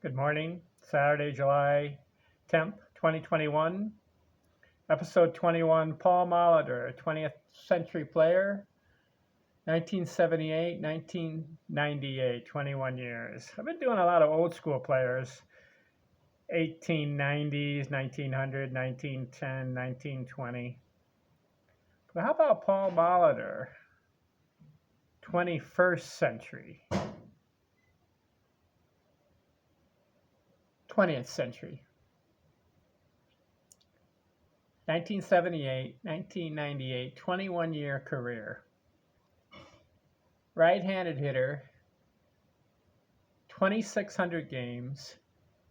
Good morning, Saturday, July 10th, 2021. Episode 21, Paul Molitor, 20th century player, 1978, 1998, 21 years. I've been doing a lot of old school players, 1890s, 1900, 1910, 1920. But how about Paul Molitor, 21st century, 20th century? 1978, 1998, 21-year career. Right-handed hitter, 2,600 games,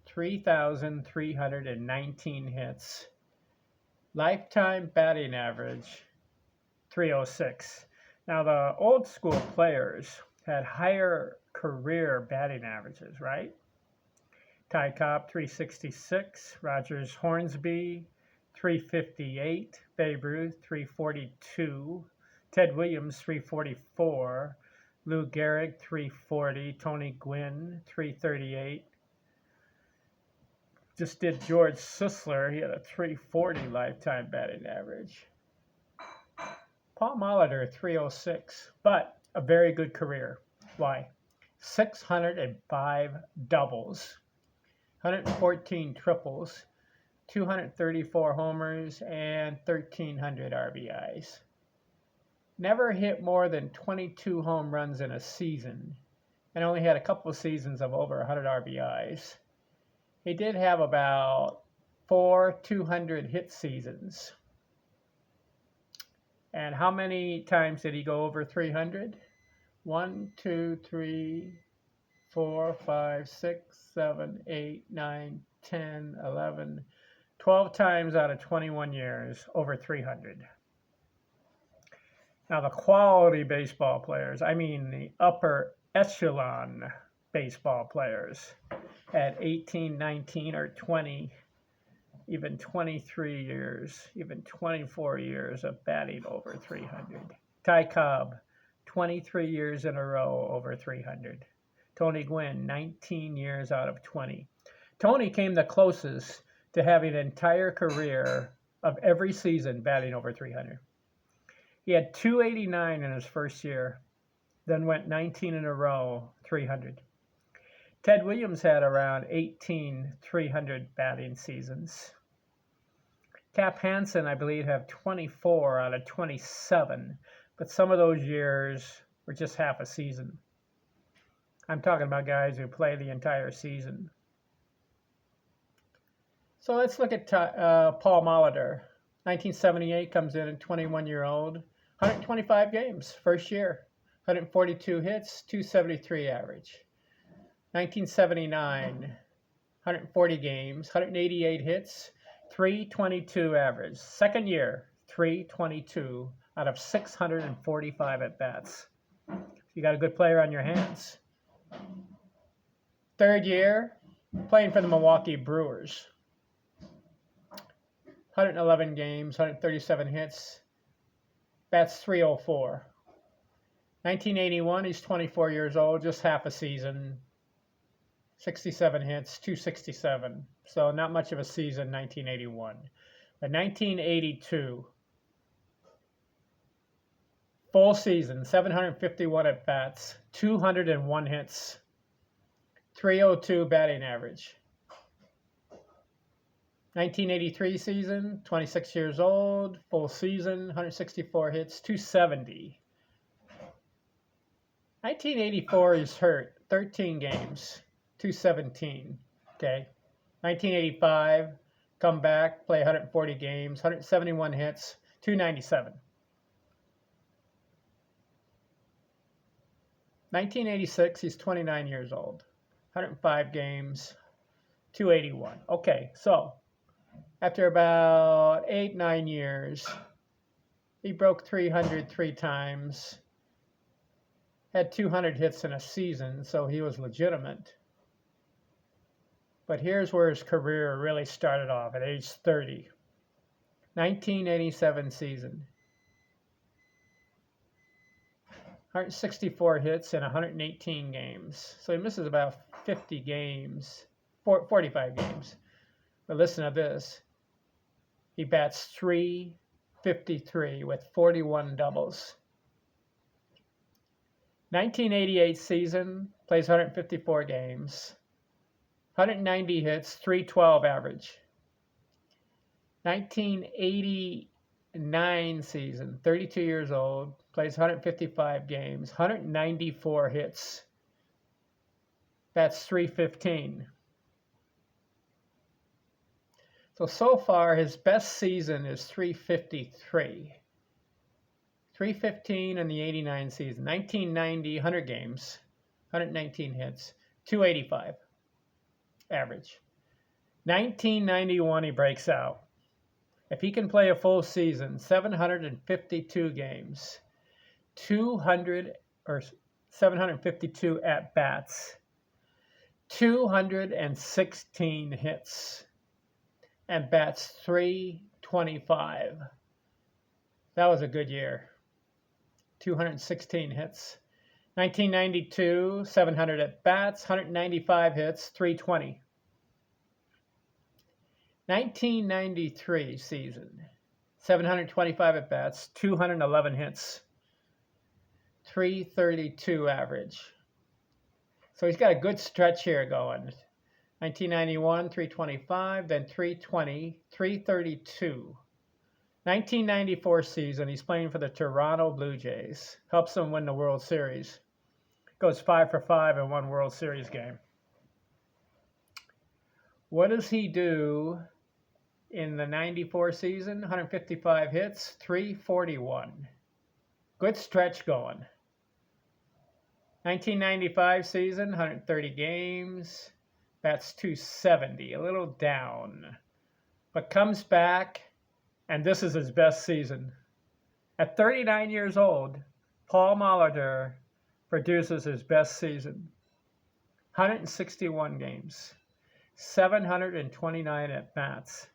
3,319 hits. Lifetime batting average, 306. Now, the old school players had higher career batting averages, right? Ty Cobb, 366. Rogers Hornsby, 358. Babe Ruth, 342. Ted Williams, 344. Lou Gehrig, 340. Tony Gwynn, 338. Just did George Sisler. He had a 340 lifetime batting average. Paul Molitor, 306, but a very good career. Why? 605 doubles, 114 triples, 234 homers, and 1,300 RBIs. Never hit more than 22 home runs in a season, and only had a couple of seasons of over 100 RBIs. He did have about 4 200 hit seasons. And how many times did he go over 300? 1, 2, 3, 4, 5, 6, 7, 8, 9, 10, 11, 12 times out of 21 years over 300. Now, the quality baseball players, I mean the upper echelon baseball players at 18, 19, or 20, even 23 years, even 24 years of batting over 300. Ty Cobb, 23 years in a row over 300. Tony Gwynn, 19 years out of 20. Tony came the closest to having an entire career of every season batting over 300. He had 289 in his first year, then went 19 in a row, 300. Ted Williams had around 18 300 batting seasons. Cap Hansen, I believe, have 24 out of 27, but some of those years were just half a season. I'm talking about guys who play the entire season. So let's look at Paul Molitor. 1978 comes in at 21-year-old, 125 games, first year, 142 hits, 273 average. 1979, 140 games, 188 hits, 322 average. Second year, 322 out of 645 at-bats. You got a good player on your hands. Third year, playing for the Milwaukee Brewers. 111 games, 137 hits, bats 304. 1981, he's 24 years old, just half a season. 67 hits, 267. So not much of a season, 1981. But 1982, full season, 751 at-bats, 201 hits, 302 batting average. 1983 season, 26 years old, full season, 164 hits, 270. 1984, he's hurt, 13 games. 217, okay. 1985, come back, play 140 games, 171 hits, 297. 1986, he's 29 years old, 105 games, 281. Okay, so after about 8-9 years, he broke 300 3 times, had 200 hits in a season, so he was legitimate. But here's where his career really started off at age 30. 1987 season. 164 hits in 118 games. So he misses about 50 games. 45 games. But listen to this. He bats .353 with 41 doubles. 1988 season, plays 154 games. 190 hits, .312 average. 1989 season, 32 years old, plays 155 games, 194 hits. That's .315. So far, his best season is .353. .315 in the 89 season. 1990, 100 games, 119 hits, .285 average. 1991, he breaks out. If he can play a full season, 752 games, 752 at bats, 216 hits, and bats .325. That was a good year. 216 hits. 1992, 700 at bats, 195 hits, .320. 1993 season, 725 at bats, 211 hits, .332 average. So he's got a good stretch here going. 1991, .325, then .320, .332. 1994 season, he's playing for the Toronto Blue Jays. Helps them win the World Series. Goes 5 for 5 in one World Series game. What does he do in the 94 season? 155 hits, .341. Good stretch going. 1995 season, 130 games. That's .270, a little down. But comes back, and this is his best season. At 39 years old, Paul Molitor produces his best season. 161 games, 729 at bats,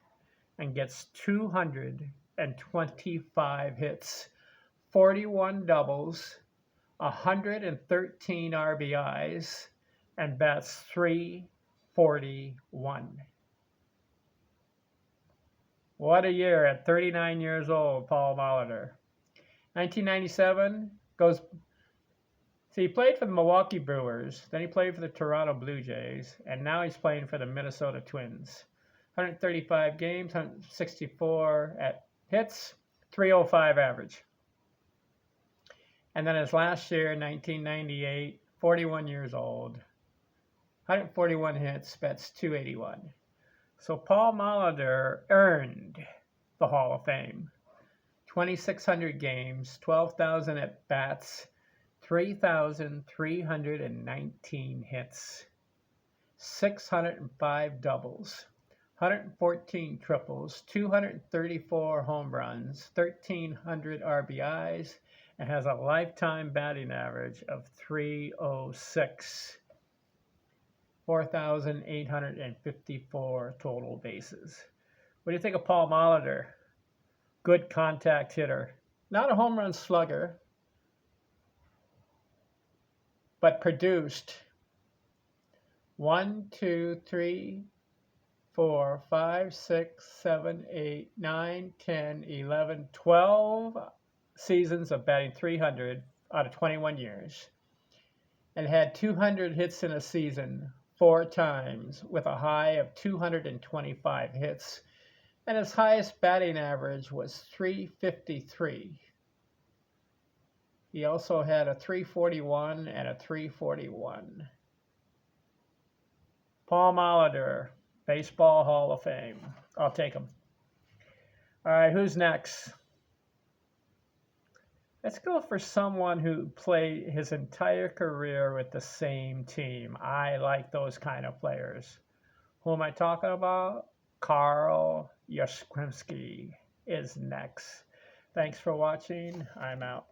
and gets 225 hits, 41 doubles, 113 RBIs, and bats .341. What a year at 39 years old, Paul Molitor. 1997 goes. So he played for the Milwaukee Brewers, then he played for the Toronto Blue Jays, and now he's playing for the Minnesota Twins. 135 games, 164 at hits, .305 average. And then his last year, 1998, 41 years old, 141 hits, bats .281. So Paul Molitor earned the Hall of Fame. 2,600 games, 12,000 at bats, 3,319 hits, 605 doubles, 114 triples, 234 home runs, 1,300 RBIs, and has a lifetime batting average of .306. 4,854 total bases. What do you think of Paul Molitor? Good contact hitter. Not a home run slugger, but produced 1, 2, 3, 4, 5, 6, 7, 8, 9, 10, 11, 12 seasons of batting .300 out of 21 years. And had 200 hits in a season 4 times with a high of 225 hits. And his highest batting average was .353. He also had a .341 and a .341. Paul Molitor, Baseball Hall of Fame. I'll take him. All right, who's next? Let's go for someone who played his entire career with the same team. I like those kind of players. Who am I talking about? Carl Yastrzemski is next. Thanks for watching. I'm out.